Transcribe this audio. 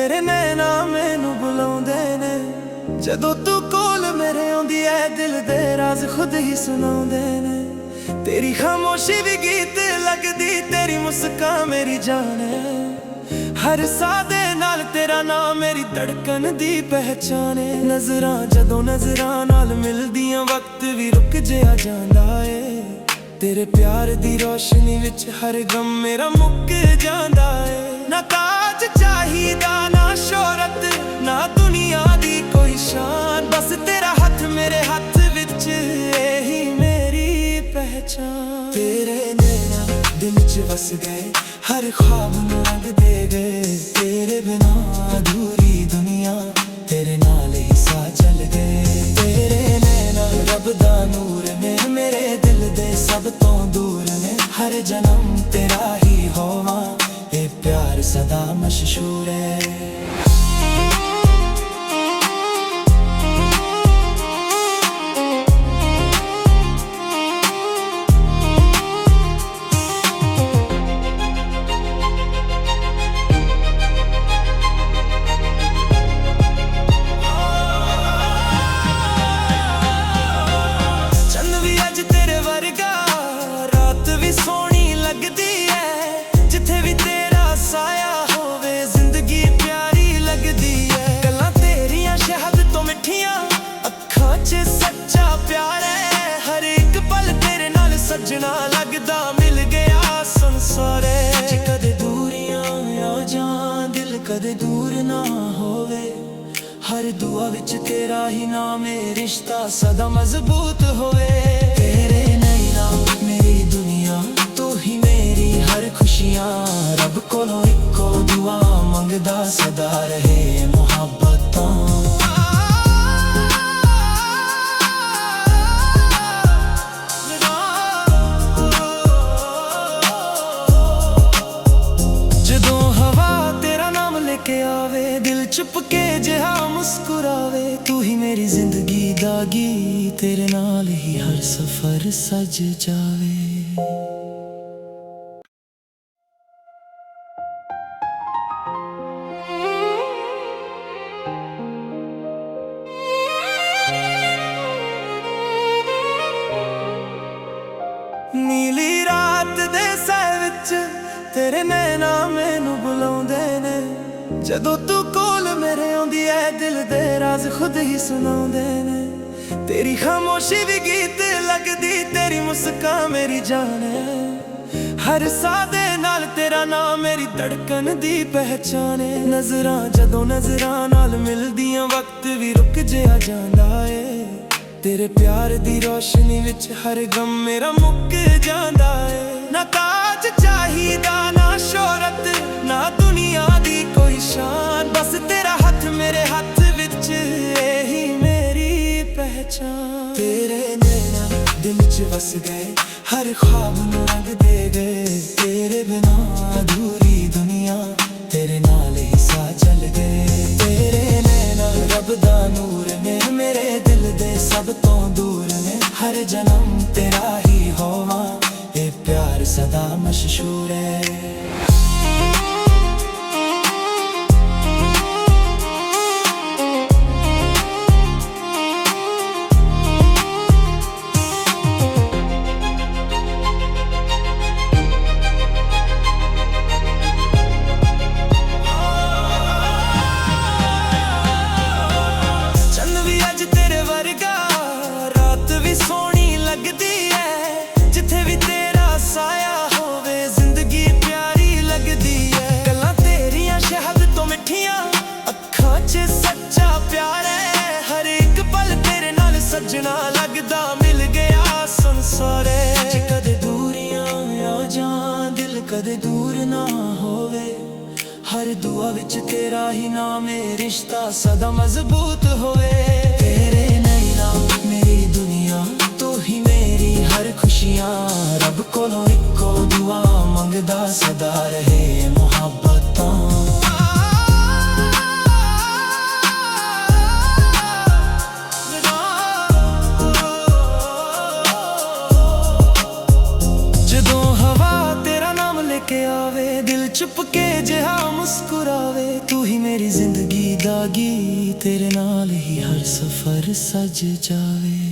तेरे नैना मैनू बुलाउंदे ने, जदों तू कोल मेरे आउंदी ऐ दिल दे राज खुद ही सुनाउंदे ने। तेरी खामोशी भी गीत लगदी, तेरी मुस्कान मेरी जान है। हर साह दे नाल तेरा नाम मेरी धड़कन दी पहचान है। नजरां जदों नजरां नाल मिलदियां वक्त भी रुक जिहा जांदा है। तेरे प्यार दी रोशनी विच हर गम मेरा मुक जांदा है। ना ताज चाहिदा ना शोहरत ना दुनिया दी कोई शान, बस तेरा हाथ मेरे हाथ विच यही मेरी पहचान। तेरे नैना दिल च बस गए, हर ख्वाब नूं रंग दे गए। तेरे बिना अधूरी दुनिया, तेरे नाल ही साह चल गए। तेरे नैना रब दा नूर ने, मेरे दिल दे सब तो दूर ने। हर जन्म तेरा ही होवा, ये प्यार सदा मशहूर है। सोहनी लगदी है जिथे भी तेरा साया होवे, जिंदगी प्यारी लगदी है। गल्लां तेरियां शहद तो मिठियां, अखां च सच्चा प्यार है। हर एक पल तेरे नाल सजना लगदा मिल गया संसार है। कदे दूरियां आ जां दिल कदे दूर ना होवे, हर दुआ विच तेरा ही नाम है, रिश्ता सदा मजबूत होवे। तेरे नैना मेरी दुनिया, तू ही मेरी हर खुशियां। रब कोलों इक्को दुआ मंगदा, सदा रहे मुहब्बतां। जदों हवा तेरा नाम लेके आवे, दिल चुपके जिहा मुस्कुरावे। तू ही मेरी जिंदगी दा गीत, तेरे नाल ही हर सफर सज जावे। नीली रात दे सह विच तेरे नैना मैनू बुलाउंदे ने, जदों तू कोल मेरे आउंदी ऐ दिल दे राज खुद ही सुनाउंदे ने। तेरी खामोशी भी गीत लगदी, तेरी मुस्कान मेरी जान है। हर साह दे नाल तेरा नाम मेरी धड़कन दी पहचान है। नजरां जदों नजरां नाल मिलदियां वक्त भी रुक जिहा जांदा है। तेरे प्यार दी रोशनी विच हर गम मेरा मुक जांदा है। ना ताज चाहिदा ना शोहरत ना दुनिया दी कोई शान, बस तेरा हाथ मेरे हाथ विच यही मेरी पहचान। तेरे नैना दिल च बस गए, हर ख्वाब नूं रंग दे गए। तेरे बिना अधूरी दुनिया, तेरे नाल ही साह चल गए। तेरे नैना रब दा नूर ने, मेरे दिल दे सब तो दूर ने। हर जन्म तेरा ही होवा, ये प्यार सदा मशहूर है। सोहनी लगदी है जिथे भी तेरा साया होवे, जिंदगी प्यारी लगदी है। गल्लां तेरियां शहद तो मिठियां, अखां च सच्चा प्यार है। हर एक पल तेरे नाल सजना लगदा मिल गया संसार है। कदे दूरियां आ जां दिल कदे दूर ना होवे, हर दुआ विच तेरा ही नाम है, रिश्ता सदा मजबूत होवे। तेरे नैना मेरी दुनिया, तू ही मेरी हर खुशियां। रब कोलों इक्को दुआ मंगदा, सदा रहे मुहब्बतां। जदों हवा तेरा नाम लेके आवे, दिल ਚੁਪਕੇ ਜਿਹਾ ਮੁਸਕਰਾਵੇ। ਤੂੰ ਹੀ ਮੇਰੀ ਜ਼ਿੰਦਗੀ ਦਾ ਗੀਤ, ਤੇਰੇ ਨਾਲ ਹੀ ਹਰ ਸਫ਼ਰ ਸਜ ਜਾਵੇ।